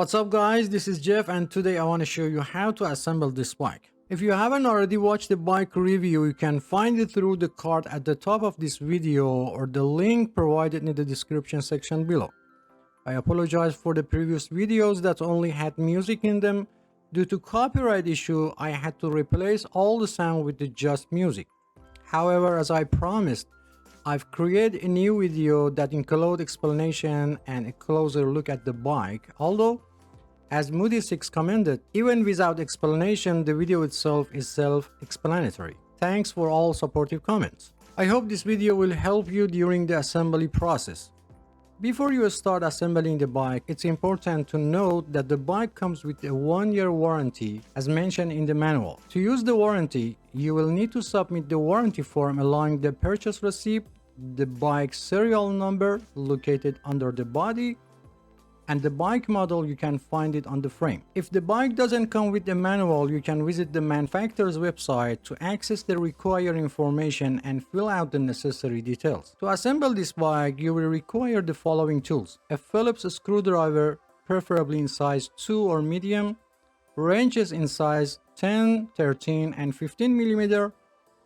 What's up guys, this is Jeff and today I want to show you how to assemble this bike. If you haven't already watched the bike review, you can find it through the card at the top of this video or the link provided in the description section below. I apologize for the previous videos that only had music in them. Due to copyright issue, I had to replace all the sound with the just music. However, as I promised, I've created a new video that includes explanation and a closer look at the bike. Although, as Moody6 commented, even without explanation, the video itself is self-explanatory. Thanks for all supportive comments. I hope this video will help you during the assembly process. Before you start assembling the bike, it's important to note that the bike comes with a 1-year warranty as mentioned in the manual. To use the warranty, you will need to submit the warranty form along the purchase receipt, the bike serial number located under the body, and the bike model. You can find it on the frame. If the bike doesn't come with the manual, you can visit the manufacturer's website to access the required information and fill out the necessary details. To assemble this bike, you will require the following tools: a Phillips screwdriver, preferably in size 2 or medium, wrenches in size 10, 13, and 15 mm,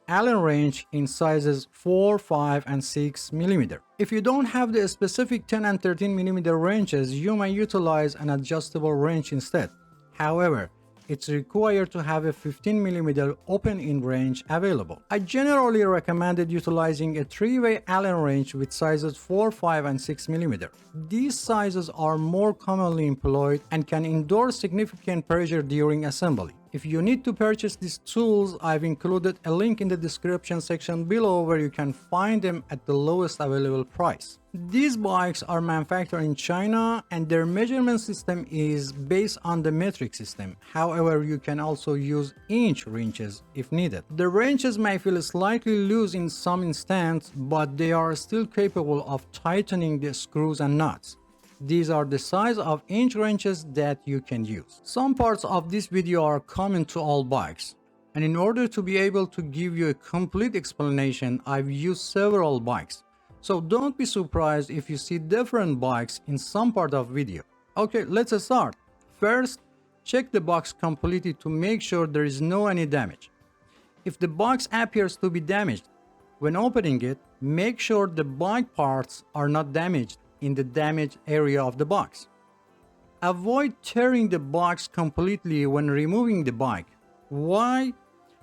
Allen wrench in sizes 4, 5, and 6 mm. If you don't have the specific 10 and 13 mm wrenches, you may utilize an adjustable wrench instead. However, it's required to have a 15 mm open-end wrench available. I generally recommended utilizing a 3-way Allen wrench with sizes 4, 5, and 6 mm. These sizes are more commonly employed and can endure significant pressure during assembly. If you need to purchase these tools, I've included a link in the description section below where you can find them at the lowest available price. These bikes are manufactured in China and their measurement system is based on the metric system. However, you can also use inch wrenches if needed. The wrenches may feel slightly loose in some instances, but they are still capable of tightening the screws and nuts. These are the size of inch wrenches that you can use. Some parts of this video are common to all bikes, and in order to be able to give you a complete explanation, I've used several bikes. So don't be surprised if you see different bikes in some part of video. Okay, let's start. First, check the box completely to make sure there is no any damage. If the box appears to be damaged, when opening it, make sure the bike parts are not damaged in the damaged area of the box. Avoid tearing the box completely when removing the bike. Why?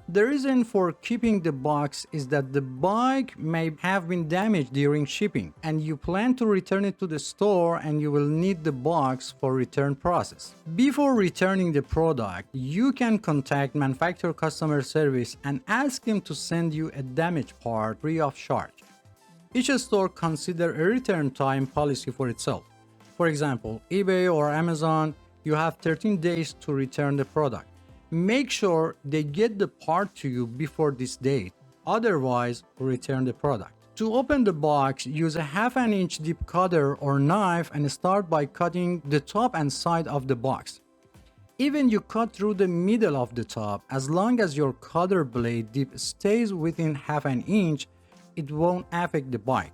The reason for keeping the box is that the bike may have been damaged during shipping and you plan to return it to the store and you will need the box for return process. Before returning the product, you can contact manufacturer customer service and ask them to send you a damaged part free of charge. Each store considers a return time policy for itself. For example, eBay or Amazon, you have 13 days to return the product. Make sure they get the part to you before this date, otherwise return the product. To open the box, use a 1/2 inch deep cutter or knife and start by cutting the top and side of the box. Even you cut through the middle of the top, as long as your cutter blade dip stays within 1/2 inch, it won't affect the bike.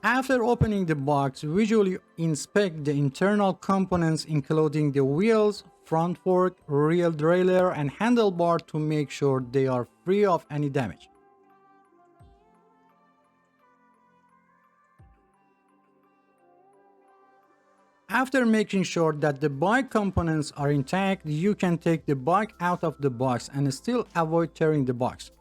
After opening the box, visually inspect the internal components including the wheels, front fork, rear derailleur, and handlebar to make sure they are free of any damage. After making sure that the bike components are intact, you can take the bike out of the box and still avoid tearing the box.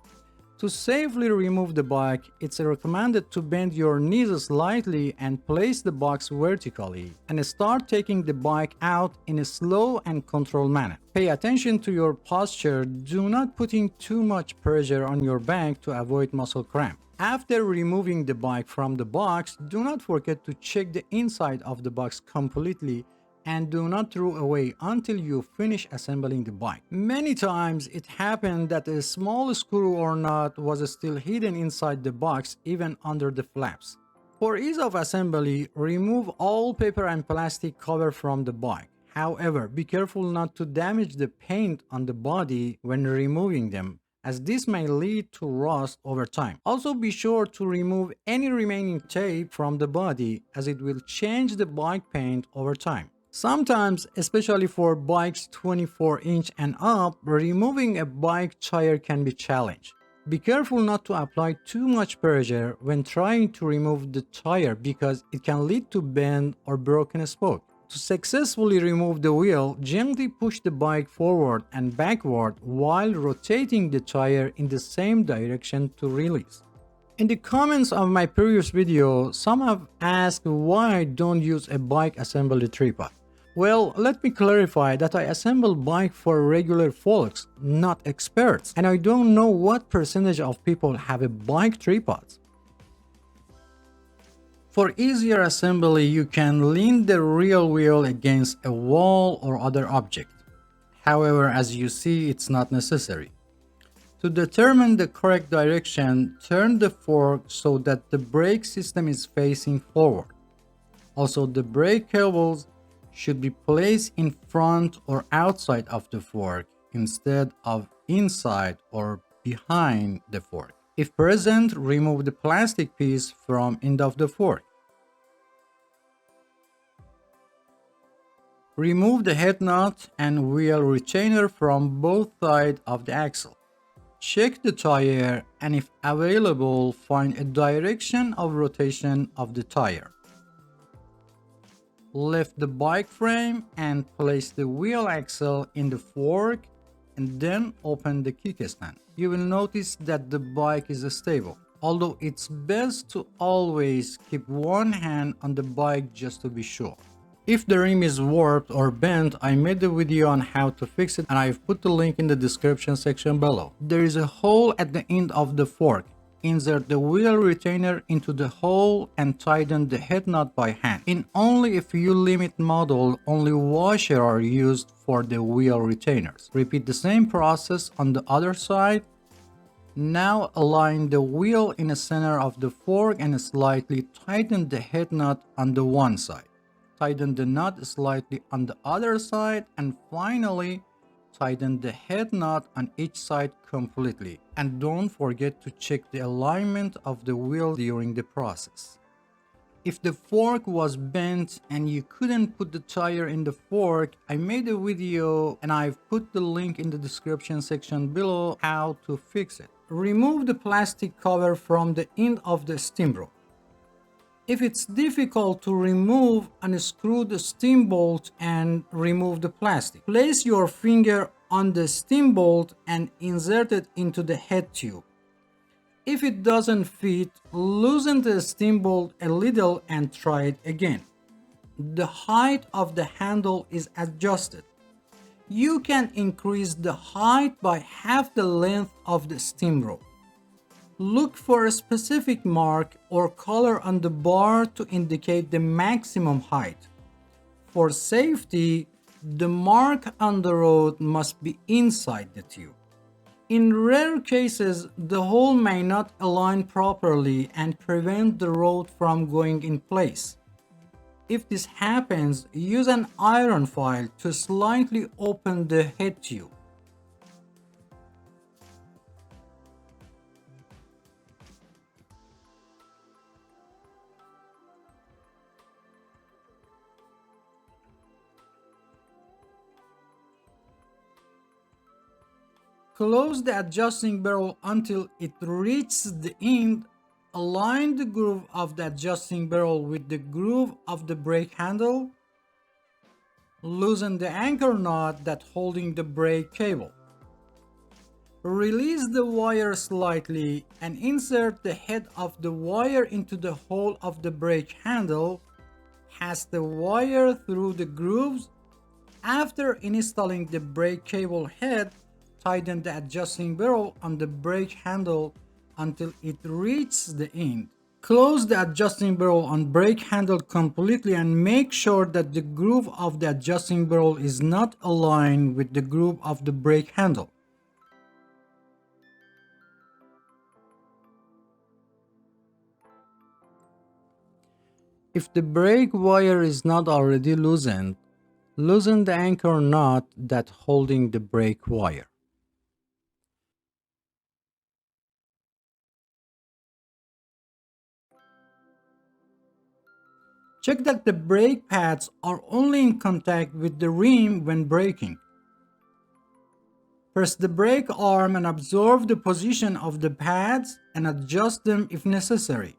To safely remove the bike, it's recommended to bend your knees slightly and place the box vertically and start taking the bike out in a slow and controlled manner. Pay attention to your posture. Do not put in too much pressure on your back to avoid muscle cramp. After removing the bike from the box, do not forget to check the inside of the box completely and do not throw away until you finish assembling the bike. Many times it happened that a small screw or nut was still hidden inside the box, even under the flaps. For ease of assembly, remove all paper and plastic cover from the bike. However, be careful not to damage the paint on the body when removing them, as this may lead to rust over time. Also be sure to remove any remaining tape from the body as it will change the bike paint over time. Sometimes, especially for bikes 24-inch and up, removing a bike tire can be challenging. Be careful not to apply too much pressure when trying to remove the tire because it can lead to bend or broken spoke. To successfully remove the wheel, gently push the bike forward and backward while rotating the tire in the same direction to release. In the comments of my previous video, some have asked why I don't use a bike assembly tripod. Well, let me clarify that I assemble bike for regular folks, not experts, and I don't know what percentage of people have a bike tripods. For easier assembly, you can lean the real wheel against a wall or other object. However, as you see, it's not necessary. To determine the correct direction, turn the fork so that the brake system is facing forward. Also, the brake cables should be placed in front or outside of the fork instead of inside or behind the fork. If present, remove the plastic piece from end of the fork. Remove the head nut and wheel retainer from both sides of the axle. Check the tire and if available, find a direction of rotation of the tire. Lift the bike frame and place the wheel axle in the fork and then open the kickstand. You will notice that the bike is stable, although it's best to always keep one hand on the bike just to be sure. If the rim is warped or bent, I made a video on how to fix it and I've put the link in the description section below. There is a hole at the end of the fork. Insert the wheel retainer into the hole and tighten the head nut by hand. In only a few limit models, only washers are used for the wheel retainers. Repeat the same process on the other side. Now align the wheel in the center of the fork and slightly tighten the head nut on the one side. Tighten the nut slightly on the other side and finally tighten the head nut on each side completely. And don't forget to check the alignment of the wheel during the process. If the fork was bent and you couldn't put the tire in the fork, I made a video and I've put the link in the description section below how to fix it. Remove the plastic cover from the end of the steamboat. If it's difficult to remove, unscrew the steamboat and remove the plastic. Place your finger on the steamboat and insert it into the head tube. If it doesn't fit, loosen the steamboat a little and try it again. The height of the handle is adjusted. You can increase the height by half the length of the steamboat. Look for a specific mark or color on the bar to indicate the maximum height. For safety, the mark on the road must be inside the tube. In rare cases, the hole may not align properly and prevent the road from going in place. If this happens, use an iron file to slightly open the head tube. Close the adjusting barrel until it reaches the end. Align the groove of the adjusting barrel with the groove of the brake handle. Loosen the anchor knot that's holding the brake cable. Release the wire slightly and insert the head of the wire into the hole of the brake handle. Pass the wire through the grooves. After installing the brake cable head, tighten the adjusting barrel on the brake handle until it reaches the end. Close the adjusting barrel on brake handle completely and make sure that the groove of the adjusting barrel is not aligned with the groove of the brake handle. If the brake wire is not already loosened, loosen the anchor knot that's holding the brake wire. Check that the brake pads are only in contact with the rim when braking. Press the brake arm and observe the position of the pads and adjust them if necessary.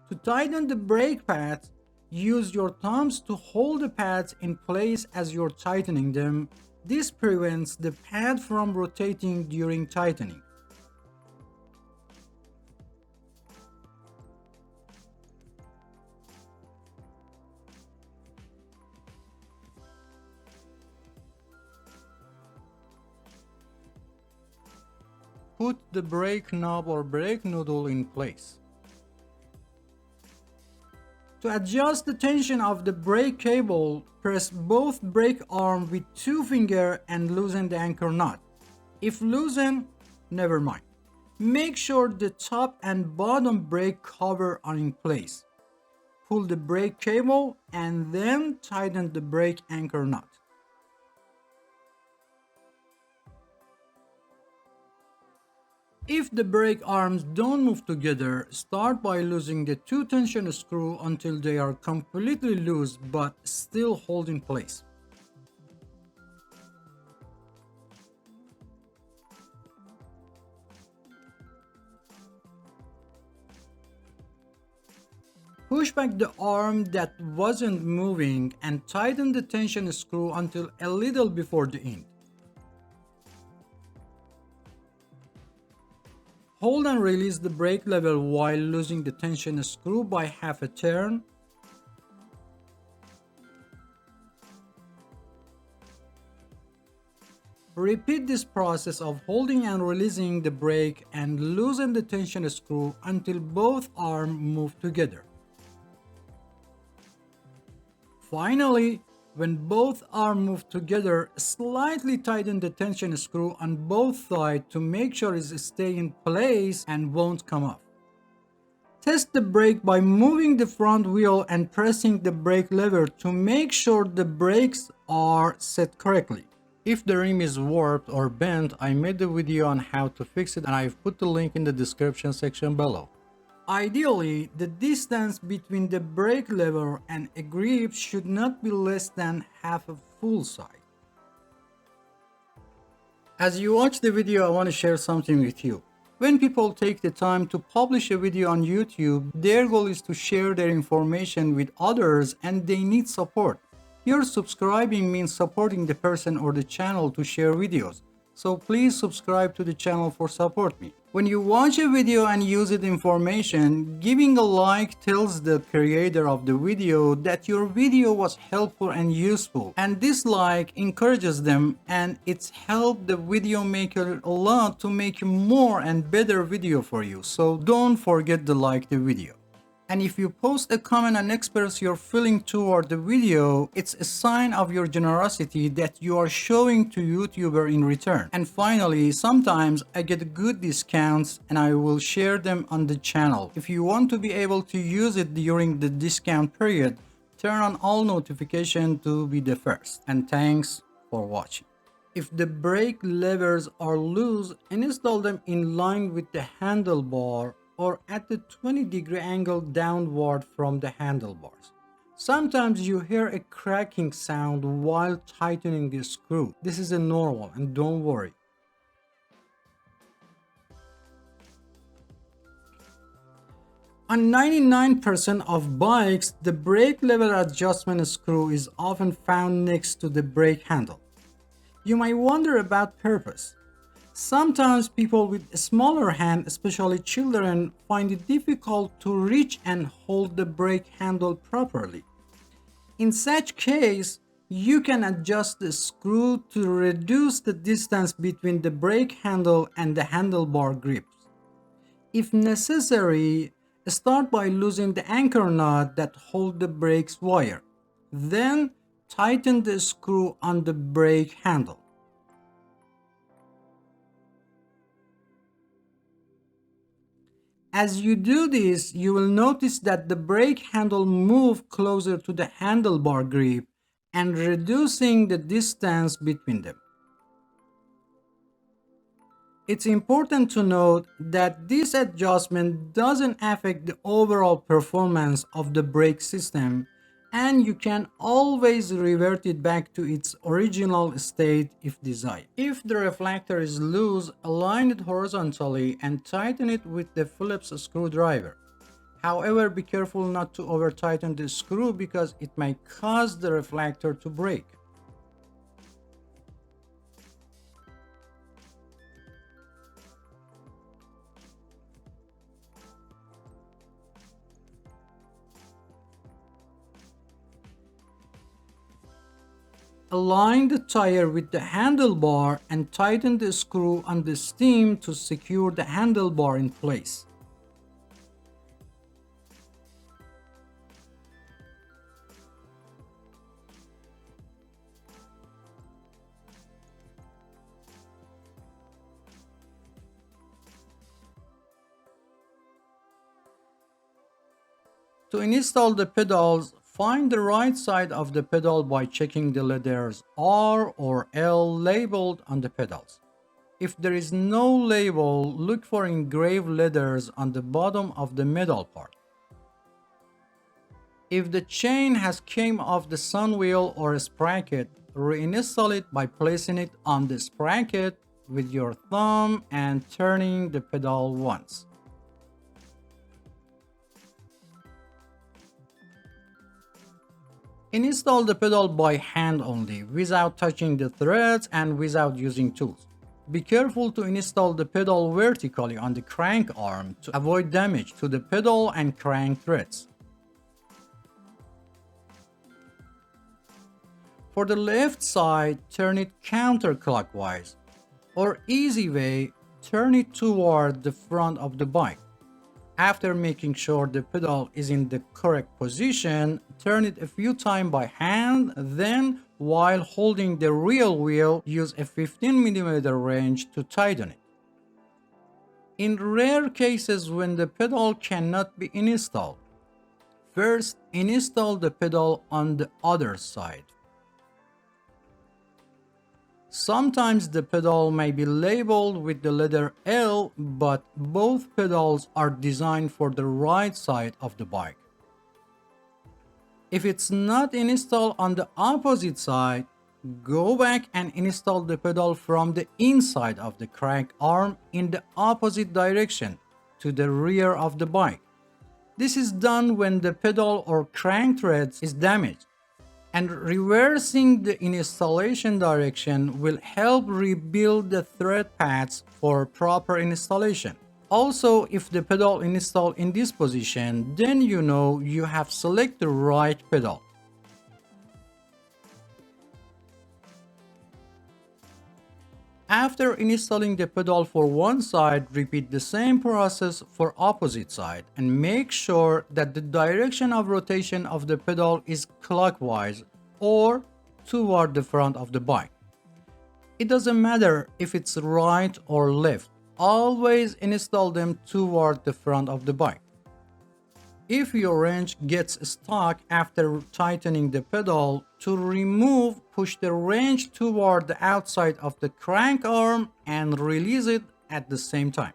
To tighten the brake pads, use your thumbs to hold the pads in place as you're tightening them. This prevents the pad from rotating during tightening. Put the brake knob or brake noodle in place. To adjust the tension of the brake cable, press both brake arm with two fingers and loosen the anchor knot. If loosened, never mind. Make sure the top and bottom brake cover are in place. Pull the brake cable and then tighten the brake anchor knot. If the brake arms don't move together, start by loosening the two tension screws until they are completely loose but still hold in place. Push back the arm that wasn't moving and tighten the tension screw until a little before the end. Hold and release the brake lever while losing the tension screw by half a turn. Repeat this process of holding and releasing the brake and loosen the tension screw until both arms move together. Finally, when both arms move together, slightly tighten the tension screw on both sides to make sure it stays in place and won't come off. Test the brake by moving the front wheel and pressing the brake lever to make sure the brakes are set correctly. If the rim is warped or bent, I made a video on how to fix it and I've put the link in the description section below. Ideally, the distance between the brake lever and a grip should not be less than half a full size. As you watch the video, I want to share something with you. When people take the time to publish a video on YouTube, their goal is to share their information with others and they need support. Your subscribing means supporting the person or the channel to share videos. So please subscribe to the channel for support me. When you watch a video and use it information, giving a like tells the creator of the video that your video was helpful and useful, and dislike encourages them and it's helped the video maker a lot to make more and better video for you. So don't forget to like the video. And if you post a comment and express your feeling toward the video, it's a sign of your generosity that you are showing to YouTuber in return. And finally, sometimes I get good discounts and I will share them on the channel. If you want to be able to use it during the discount period, turn on all notifications to be the first. And thanks for watching. If the brake levers are loose, install them in line with the handlebar or at the 20-degree angle downward from the handlebars. Sometimes you hear a cracking sound while tightening the screw. This is normal and don't worry. On 99% of bikes, the brake lever adjustment screw is often found next to the brake handle. You might wonder about purpose. Sometimes people with a smaller hand, especially children, find it difficult to reach and hold the brake handle properly. In such case, you can adjust the screw to reduce the distance between the brake handle and the handlebar grips. If necessary, start by loosening the anchor knot that holds the brake's wire. Then tighten the screw on the brake handle. As you do this, you will notice that the brake handle moves closer to the handlebar grip and reducing the distance between them. It's important to note that this adjustment doesn't affect the overall performance of the brake system, and you can always revert it back to its original state if desired. If the reflector is loose, align it horizontally and tighten it with the Phillips screwdriver. However, be careful not to over tighten the screw because it may cause the reflector to break. Align the tire with the handlebar and tighten the screw on the stem to secure the handlebar in place. To install the pedals, find the right side of the pedal by checking the letters R or L labeled on the pedals. If there is no label, look for engraved letters on the bottom of the metal part. If the chain has came off the sun wheel or sprocket, reinstall it by placing it on the sprocket with your thumb and turning the pedal once. Install the pedal by hand only, without touching the threads and without using tools. Be careful to install the pedal vertically on the crank arm to avoid damage to the pedal and crank threads. For the left side, turn it counterclockwise, or easy way, turn it toward the front of the bike. After making sure the pedal is in the correct position, turn it a few times by hand, then while holding the rear wheel, use a 15mm wrench to tighten it. In rare cases when the pedal cannot be installed, first install the pedal on the other side. Sometimes the pedal may be labeled with the letter L, but both pedals are designed for the right side of the bike. If it's not installed on the opposite side, go back and install the pedal from the inside of the crank arm in the opposite direction to the rear of the bike. This is done when the pedal or crank thread is damaged, and reversing the installation direction will help rebuild the thread paths for proper installation. Also, if the pedal installed in this position, then you know you have selected the right pedal. After installing the pedal for one side, repeat the same process for opposite side and make sure that the direction of rotation of the pedal is clockwise or toward the front of the bike. It doesn't matter if it's right or left, always install them toward the front of the bike. If your wrench gets stuck after tightening the pedal, to remove, push the wrench toward the outside of the crank arm and release it at the same time.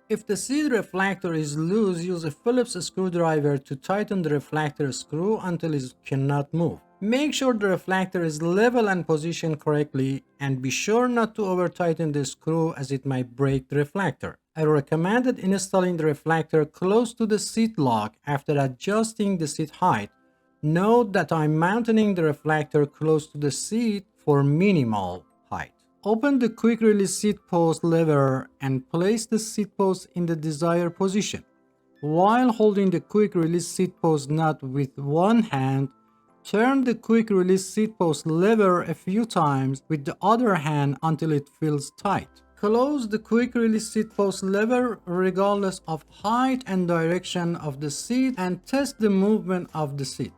If the seat reflector is loose, use a Phillips screwdriver to tighten the reflector screw until it cannot move. Make sure the reflector is level and positioned correctly, and be sure not to over tighten the screw as it might break the reflector. I recommended installing the reflector close to the seat lock after adjusting the seat height. Note that I'm mounting the reflector close to the seat for minimal height. Open the quick release seat post lever and place the seat post in the desired position. While holding the quick release seat post nut with one hand, turn the quick release seat post lever a few times with the other hand until it feels tight. Close the quick release seat post lever regardless of height and direction of the seat and test the movement of the seat.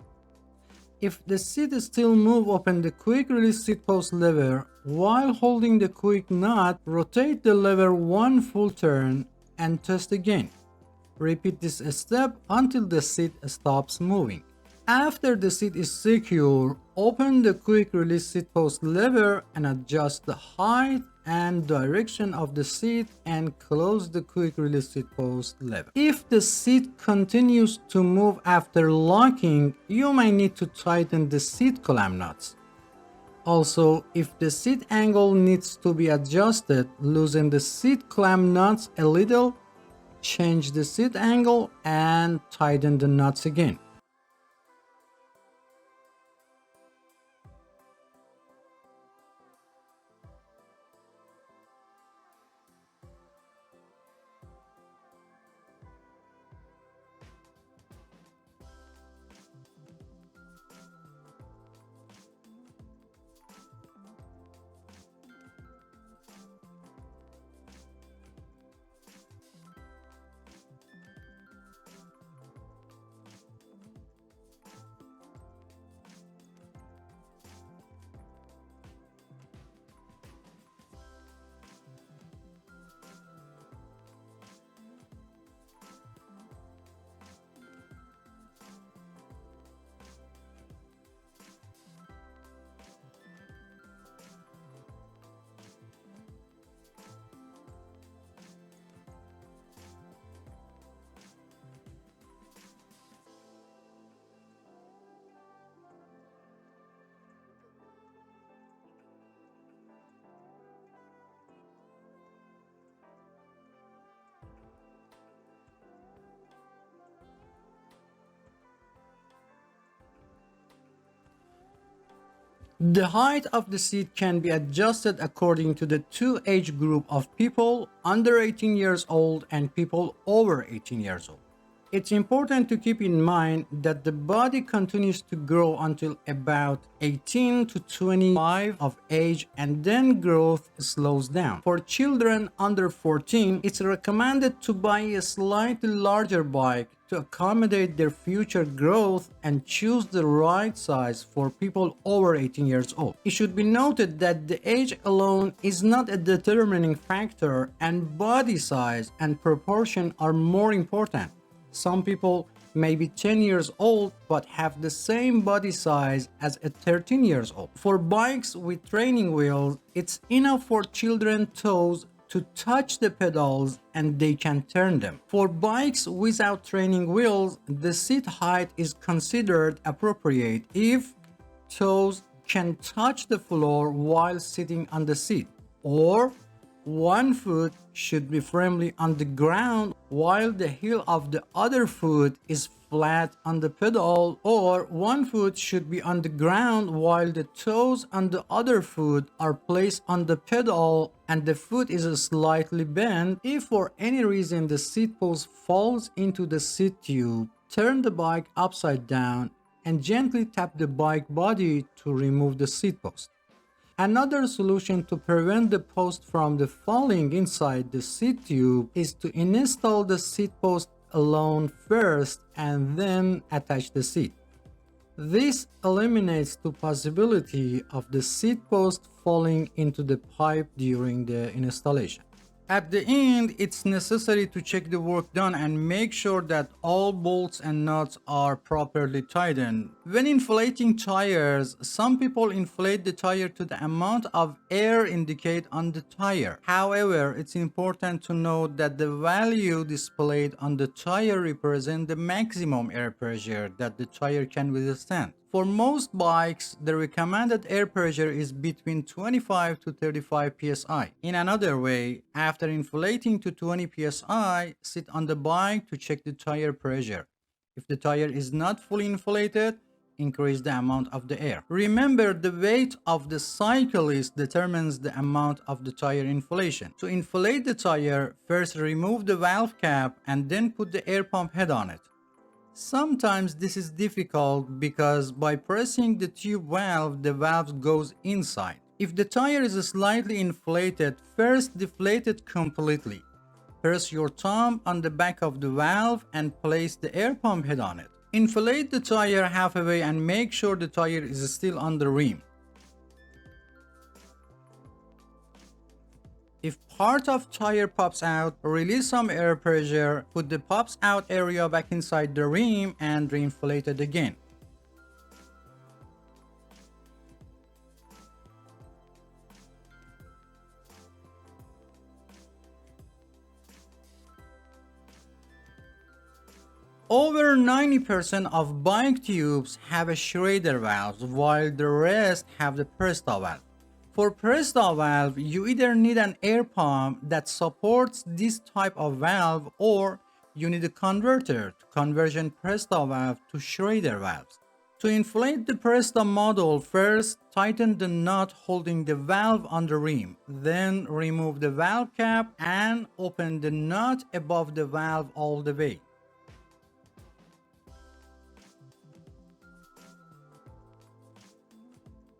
If the seat still moves, open the quick release seat post lever. While holding the quick nut, rotate the lever one full turn and test again. Repeat this step until the seat stops moving. After the seat is secure, open the quick release seat post lever and adjust the height and direction of the seat and close the quick release seat post lever. If the seat continues to move after locking, you may need to tighten the seat clamp nuts. Also, if the seat angle needs to be adjusted, loosen the seat clamp nuts a little, change the seat angle and tighten the nuts again. The height of the seat can be adjusted according to the two age group of people under 18 years old and people over 18 years old. It's important to keep in mind that the body continues to grow until about 18 to 25 of age and then growth slows down. For children under 14, it's recommended to buy a slightly larger bike to accommodate their future growth and choose the right size for people over 18 years old. It should be noted that the age alone is not a determining factor and body size and proportion are more important. Some people may be 10 years old but have the same body size as a 13 years old. For bikes with training wheels, it's enough for children's toes to touch the pedals and they can turn them. For bikes without training wheels, the seat height is considered appropriate if toes can touch the floor while sitting on the seat, or one foot should be firmly on the ground while the heel of the other foot is flat on the pedal, or one foot should be on the ground while the toes on the other foot are placed on the pedal and the foot is slightly bent. If for any reason the seat post falls into the seat tube, turn the bike upside down and gently tap the bike body to remove the seat post. Another solution to prevent the post from falling inside the seat tube is to install the seat post alone first and then attach the seat. This eliminates the possibility of the seat post falling into the pipe during the installation. At the end, it's necessary to check the work done and make sure that all bolts and nuts are properly tightened. When inflating tires, some people inflate the tire to the amount of air indicated on the tire. However, it's important to note that the value displayed on the tire represents the maximum air pressure that the tire can withstand. For most bikes, the recommended air pressure is between 25 to 35 psi. In another way, after inflating to 20 psi, sit on the bike to check the tire pressure. If the tire is not fully inflated, increase the amount of the air. Remember, the weight of the cyclist determines the amount of the tire inflation. To inflate the tire, first remove the valve cap and then put the air pump head on it. Sometimes this is difficult because by pressing the tube valve, the valve goes inside. If the tire is slightly inflated, first deflate it completely. Press your thumb on the back of the valve and place the air pump head on it. Inflate the tire halfway and make sure the tire is still on the rim. If part of tire pops out, release some air pressure, put the pops out area back inside the rim and reinflate it again. Over 90% of bike tubes have a Schrader valve, while the rest have the Presta valve. For Presta valve, you either need an air pump that supports this type of valve, or you need a converter to conversion Presta valve to Schrader valves. To inflate the Presta model, first tighten the nut holding the valve on the rim, then remove the valve cap and open the nut above the valve all the way.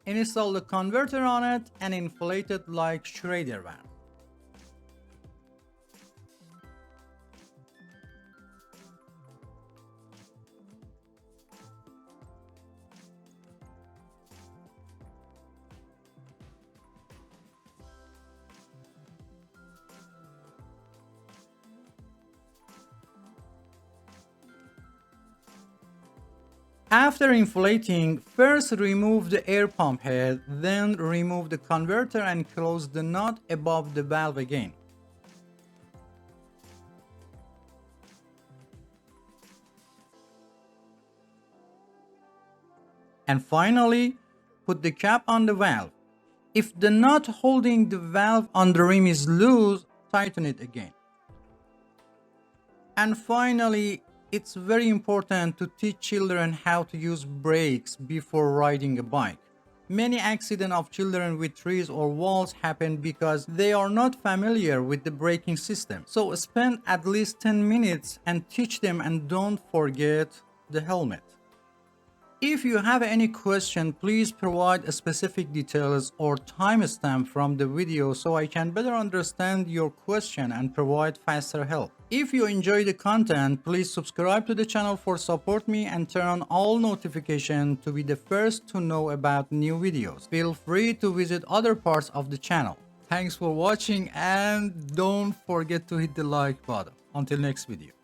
Install the converter on it and inflate it like Schrader valve. After inflating, first remove the air pump head, then remove the converter and close the nut above the valve again. And finally, put the cap on the valve. If the nut holding the valve on the rim is loose, tighten it again. And finally, it's very important to teach children how to use brakes before riding a bike. Many accidents of children with trees or walls happen because they are not familiar with the braking system. So spend at least 10 minutes and teach them, and don't forget the helmet. If you have any question, please provide specific details or timestamp from the video so I can better understand your question and provide faster help. If you enjoy the content, please subscribe to the channel for support me and turn on all notifications to be the first to know about new videos. Feel free to visit other parts of the channel. Thanks for watching and don't forget to hit the like button. Until next video.